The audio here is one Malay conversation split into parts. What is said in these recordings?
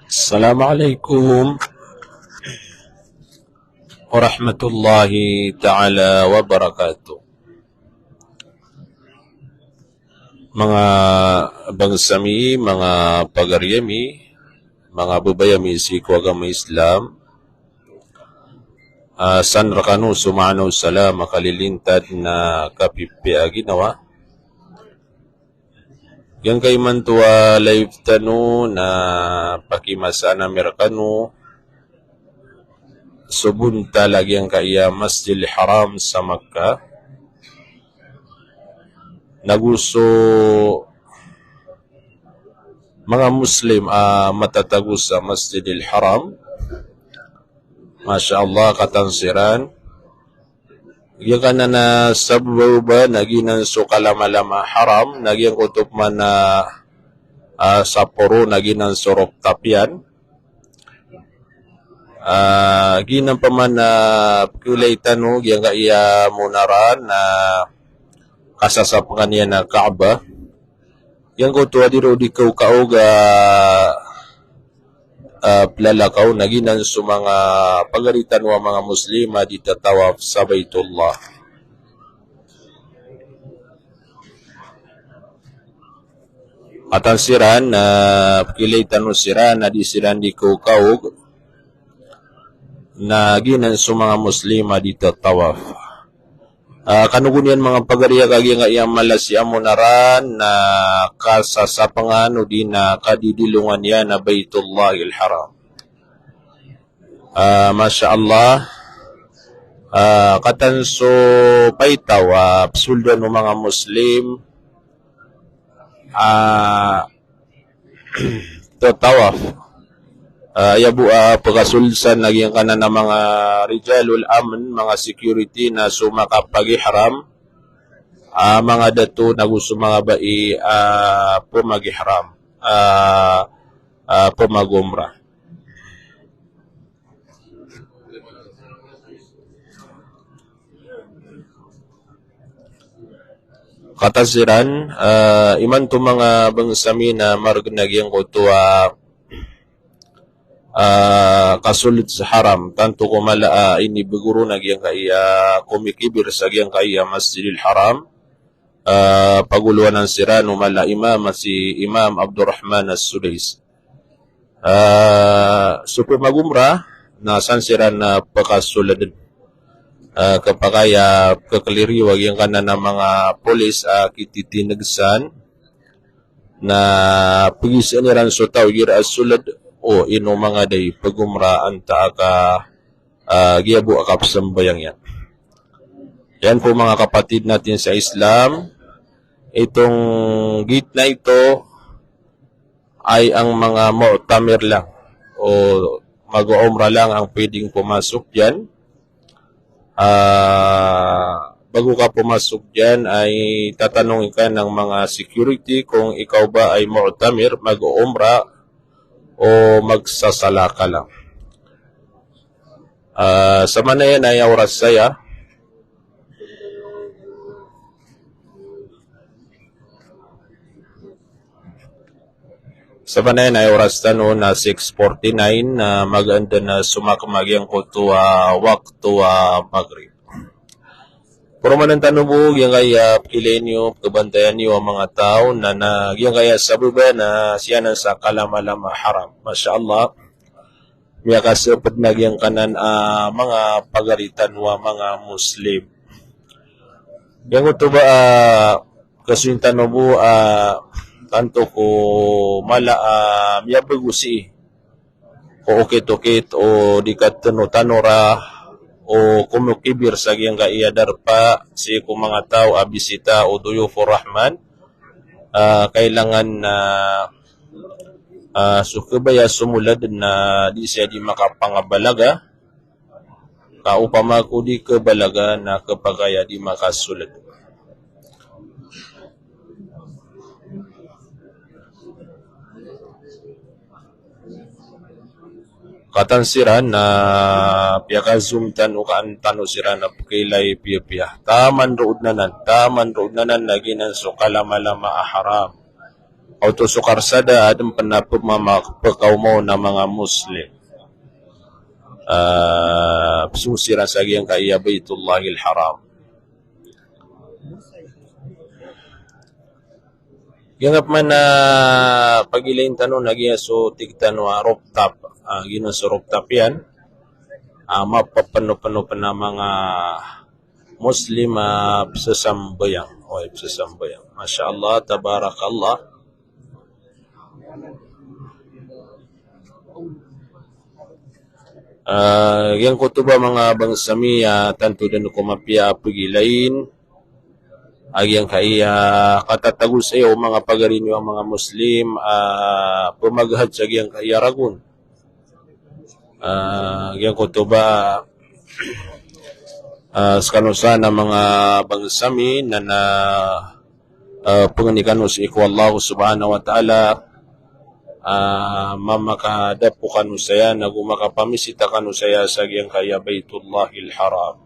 Assalamualaikum warahmatullahi ta'ala wabarakatuh. Mga bangsami, mga pagaryami, mga babayami si agama Islam, san rakanu sumano salam makalilintad na kapipi ginawa. Yang kay mantua live tanu na pakimasana merakanu subunta lagi yang kaya Masjidil Haram sa Makkah. Naguso mga Muslim matatagus sa Masjidil Haram. Masya Allah katansiran. Yang kana na sabwa ba naginan so kalama-lama haram, nagyang utop man na saporo naginan sorok tapian. Ginang pa man na kulay tanong yang kaya munaran na kasasapangan niya na Kaaba. Yang ko tuwa diro di kauga plalakaw naginan sa mga pagaritan wa mga muslima di tatawaf sa Baitullah. Atan siran na kilaitan no siran na di siran di kaukaog naginan sa mga muslima di tatawaf. Kanugunyan mga pagariya kagi nga iyang malasya munaran na kasasapangan o di na kadidilungan yan na Baitullahil Haram. Masya Allah, katanso paitaw, psuldan ng mga Muslim, tatawaf. Yabu pagasulsan naging kanan ng mga rijalul amn, mga security na sumakapag-ihram, mga dato na gusto mga bai pumag-ihram, pumag-umrah. Katasiran, iman to mga bangsami na maragnagyang ko to kasulit sa haram tanto kumala ini beguru nagyang kaya kumikibir sa gyang kaya Masjidil Haram paguluan ng sira numala imam si Imam Abdurrahman As-Sudais super magumra na san sira na pakasulad kapakaya kakaliriwag yung kanan ng mga polis kititinagsan na pigisan niran so tao gira as-sulad o ino mga day pagumraan taaka giyabu akap sambayang yan. Yan po mga kapatid natin sa Islam. Itong gate na ito ay ang mga mu'tamir lang o mag-umra lang ang pwedeng pumasok dyan. Bago ka pumasok dyan ay tatanungin ka ng mga security kung ikaw ba ay mu'tamir, mag-umra o magsasala ka lang. Sa manayan ay oras saya. Sa manayan ay oras tano na 6:49 na maganda na sumakamagyang ko to waktu maghrib. Pero manang tanong po, yung kaya pilin nyo, kabantayan nyo ang mga tao na yung kaya sabuba na siya na sa kalama-lama haram. Masya Allah, may kasapad na yung kanan mga pagaritan wa mga Muslim. Yung ito ba, kasi yung tanong po, tanto ko mala, may bagusi, o ukit-ukit, o di ka tanora, o kumukibir sa giyang kaiyadar pa si kung mga tao abisita o duyufur rahman kailangan na sukabaya sumulad na di siya di makapangabalaga kaupama ko di kabalaga na kapagaya di makasulad. Katansiran na piyaka-zoom tan o kaantano sira na kailay piya-piya. Taman rood na nan naginan so kalama-lama haram. auto sukarsada adam pernah pekau mo na mga Muslim susiran sa yang kaya Baitullahil Haram. Yang man na pagilain tanong nagya so tigtan wa rooftop gina sa rooftop yan mapapano-pano pa na mga Muslim sa sambayang Masya Allah, tabarakallah. Yang kutuba mga bangsami tanto dan kumapia pagilain agyang kaya katatagol sa iyo mga pagarinyo ang mga Muslim pumagahad sa agyang kaya ragun agyang kutuba sekanusan ng mga bangsami na panginikanus iku Allah subhanahu wa ta'ala mamakadap po kanusaya na gumakapamisita kanusaya sa agyang kaya Baitullahil Haram.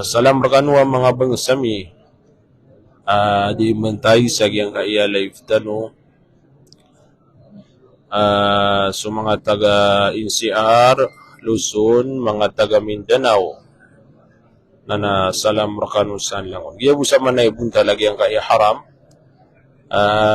Salam rakanu ang mga bangsami di mentay sa agyang kaya live tano so mga taga NCR, Luzon, mga taga Mindanao na salam rakanu san lang. Giyabusa man na ibun talaga ang kaya haram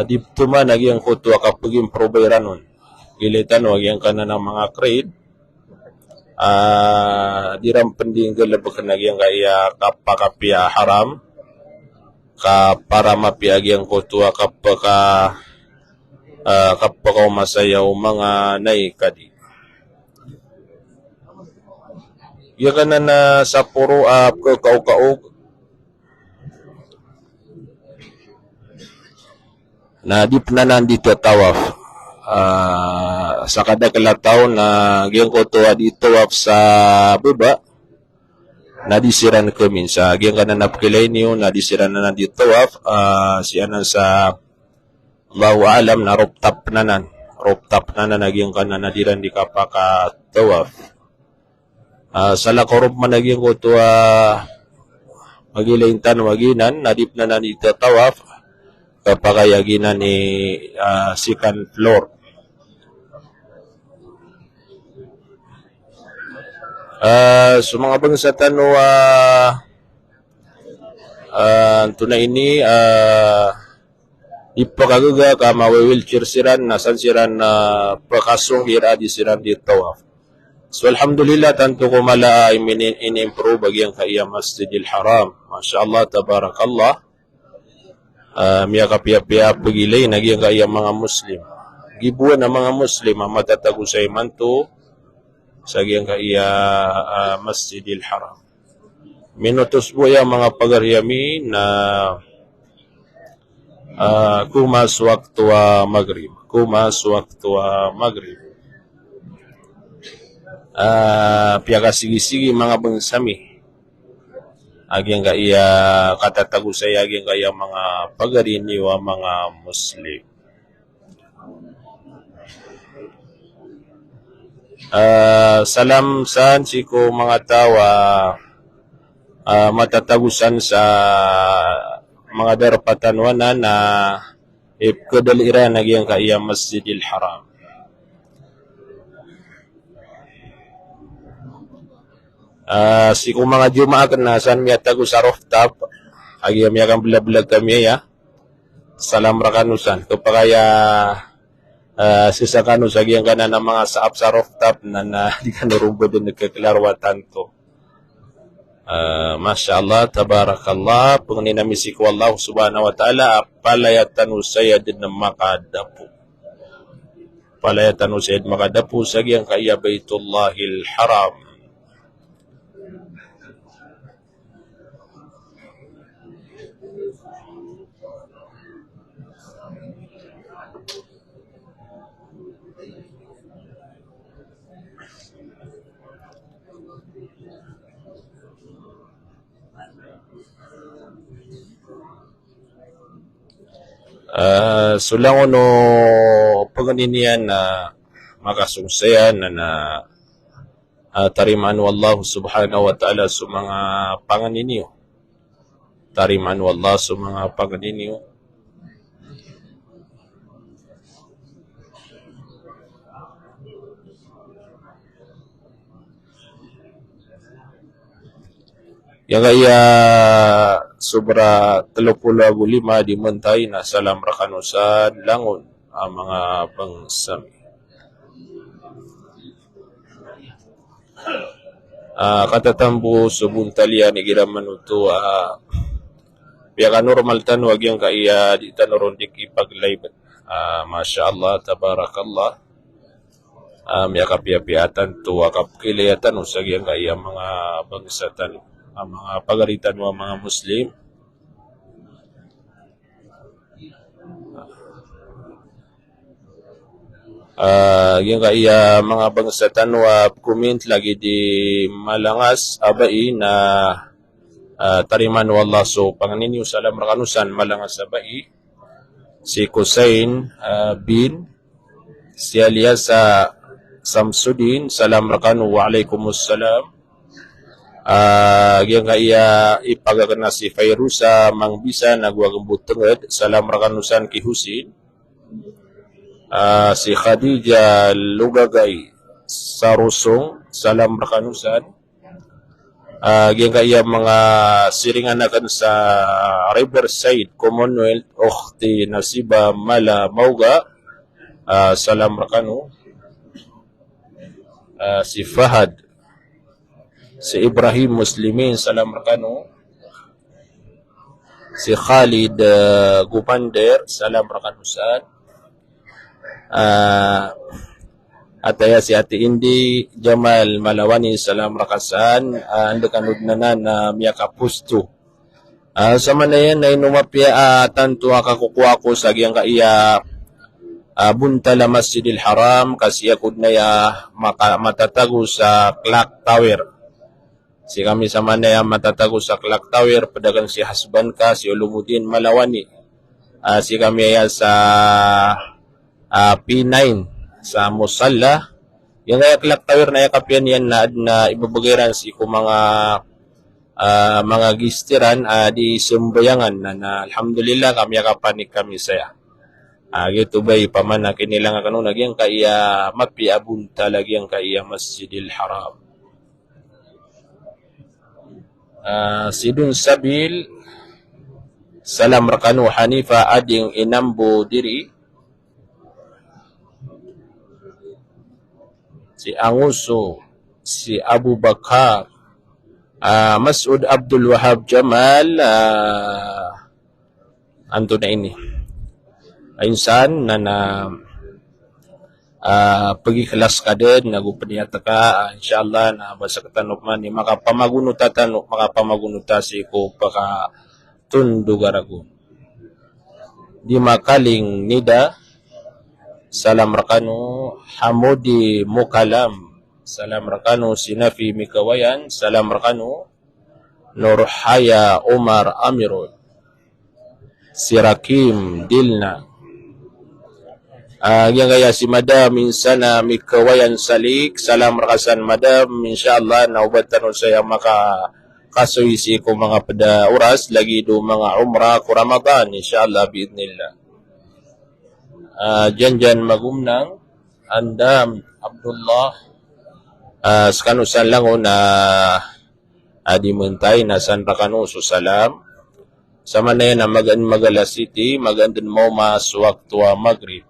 di tuman agyang kuto kapag improve ranon gilitan agyang kanan ng mga trade diram pending galabak nagyang kaya kapakapia haram para mapiagi ang kutua kapaka masayaw mga naikadi ya kanan na sa puro kau na di na nandito tawaf sa kada kalataw na giyang ko tuwa di tawaf sa baba nadisiran kami sa giyang kanan napakilay niyo nadisiran na nandito tawaf siya na sa Allahu alam na rooftop na naging kanan nadiran di kapaka tawaf sa lakorob man naging ko tuwa magilaintan waginan nadip na nandito tawaf kapakayaginan ni second floor. So mga bangsa tano tunay ini ipakagaga ka mawilchair siran nasan siran pakasong hira di siran di tawaf. So alhamdulillah tanto ko mala in-improve bagyang kaya Masjidil Haram. Masya Allah, tabarakallah. Miya kapia-pia pagilay nagyang kaya mga Muslim. Gibuan ng mga Muslim matatago sa imanto sa giyang kaya Masjidil Haram. Minutos po yung mga pagaryami na kumas waktu maghrib. Piyaka sige-sige mga bangsami. Agyang kaya katatago sa agyang kaya mga pagarinyo mga Muslim. Salam san siko mga tawa matatagusan sa mga darapatanwanan na kadaliran nagyang kaya Masjidil Haram. Siko mga Jumaa kan nasan miya tago sa rooftop agyang miya kang bulag kami ya. Salam rakanusan kapagaya sisakano sa giyang kanan ng mga saap sa rooftop na di ka narumbo din nagkaklarwatan to. Masya Allah, tabarakallah, panginamisi ko Allah subhanahu wa ta'ala, palayatan usaya din na makadapo. Palayatan usaya din makadapo sa giyang kaya Baitullahil Haram. Sulang no paganinian na makasungsayan na tariman wallahu subhanahu wa ta'ala sa mga panganinyo. Tariman wallahu sa mga panganinyo. Yang kaya sobra 35 di mentay na salam rakanusan langon ang mga bangsami. Katatambo subuntalia ni Giramanuto biya normal tan wag yang kaya di tanoron dik ipag-live. Masya Allah, tabarakallah. Miya kapiapiatan tuwa kapkiliyatan usag yang kaya mga bangsatan, mga pagaritan wa mga Muslim. Yung kaya mga bangsatan wa comment lagi di malangas abai na tariman wallah so panganinyo salam rakanusan malangas abai si Kusain bin si alias Samsudin salam rakanu wa alaikumussalam. Yung kaya ipagagana si Fairusa Mangbisa nagwagambut tenged salam rakanusan ki Husin. Si Khadija Lugagay Sarusong salam rakanusan. Yung kaya mga siringanakan sa Riverside Commonwealth Ukhti Nasiba Mala Mauga salam rakanu. Si Fahad si Ibrahim Muslimin salam rakanu. Si Khalid Gupander salam rakanusan. Ataya si Ate Indi Jamal Malawani salam rakasan. Anda kanud na miya kapusto. Sa manayan na inumapya tanto akakukuha ko sa giyang kaiya buntala Masjidil Haram kasi akod na ya matatago sa Clock Tower. Si kami sa manaya matatago sa Clock Tower padagan si Hasban ka si Ulumuddin Malawani. Si kami ya sa P9 sa Musalla. Yung kaya Clock Tower na yakapyan yan na ibabagiran si ko mga gistiran di sumbayangan na alhamdulillah kami yakapanik kami saya. Gitu bay paman kinilang kanu nagyang kaya mapiabun talagyang kaya Masjidil Haram. Sidun Sabil salam rakanu Hanifa ading inambo diri. Si Anguso si Abu Bakar Mas'ud Abdul Wahab Jamal anto na ini insan na pergi kelas kaden nagupanyata ka insyaallah na basa katanok man ni makapamagunuta si ko paka tundugaragon di makaling nida salam rakanu Hamudi Mukalam salam rakanu Sinafi Mikawayan salam rakanu Nurhaya Umar Amirul Sirakim Dilna. Yang kaya si Madam Insana Mikawayan Salik salam rakasan Madam insyaallah naubatan saya maka kasoy si ko mga pada oras lagi do mga umrah ko Ramadan insyaallah biidnillah. Janjan magumnang Andam Abdullah skanusan lang na adi mentay na san rakanu salam sama na yan na Magala City magandan mo mas waktu maghrib.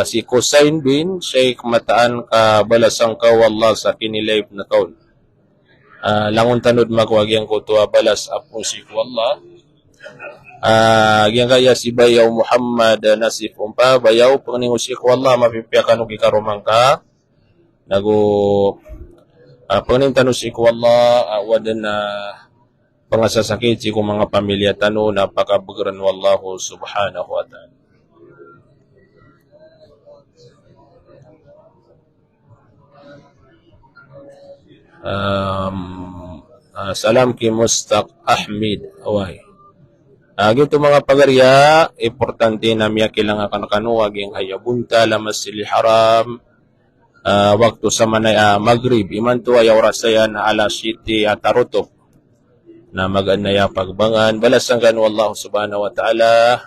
Si Kusain bin Sheikh mataan ka balasang ka wallah sa kinilive na kaun. Langon tanod magwagyang ko tuwa balas apong si wallah. Yang kaya si Bayaw Muhammad Nasif umpa Bayaw pangning usik wallah mapipiakan ugi karumang ka. Nago pangning tanusik wallah wadan na pangasasakit si kong mga pamilya tano napakabagran wallahu subhanahu wa ta'ala. Salam ki Mustaq Ahmed away. Gito mga pagarya, importante na miya kailangan kanuwag yung hayabunta la Masjidil Haram waktu sa manay maghrib iman to ay oras yan alas 7 atarutok na mag-anaya pagbangan balasan kan wallahu subhanahu wa ta'ala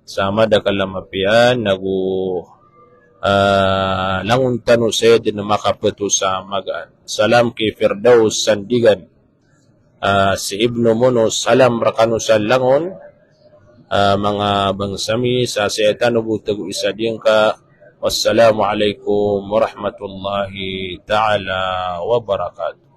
sama da kalamapian nagu langun tanu saya din makapetu sa magaan. Salam kay Firdaus Sandigan, si Ibnu Mono, salam rakanu sa langon, mga bangsami sa siyetano butag isa din ka. Wassalamualaikum warahmatullahi ta'ala wabarakatuh.